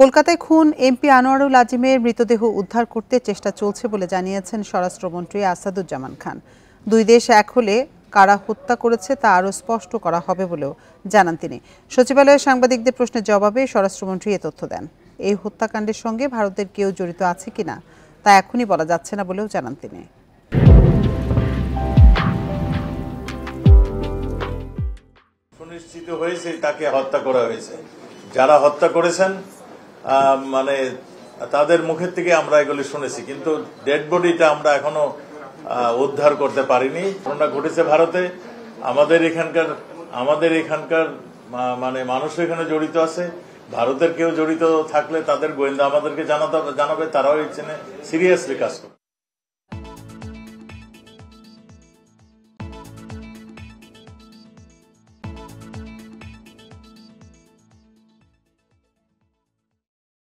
কলকাতায় খুন এমপি আনোয়ারুল আজিমের মৃতদেহ উদ্ধার করতে চেষ্টা চলছে বলে জানিয়েছেন স্বরাষ্ট্রমন্ত্রী আসাদুজ্জামান খান। দুই দেশ এক হলে কারা হত্যা করেছে তা আরও স্পষ্ট করা হবে বলেও জানান তিনি। সচিবালয়ে সাংবাদিকদের প্রশ্নের জবাবে স্বরাষ্ট্রমন্ত্রী এ তথ্য দেন। এই হত্যাকাণ্ডের সঙ্গে ভারতের কেউ জড়িত আছে কিনা তা এখনই বলা যাচ্ছে না বলেও জানান তিনি। সুনিশ্চিত হয়েছে তাকে হত্যা করা হয়েছে। যারা হত্যা করেছেন মানে তাদের মুখের থেকে আমরা এগুলি শুনেছি, কিন্তু ডেড বডিটা আমরা এখনো উদ্ধার করতে পারিনি। ঘটনা ঘটেছে ভারতে। আমাদের এখানকার মানে মানুষ এখানে জড়িত আছে। ভারতের কেউ জড়িত থাকলে তাদের গোয়েন্দা আমাদেরকে জানাবে, তারাও সিরিয়াসলি কাজ করবে।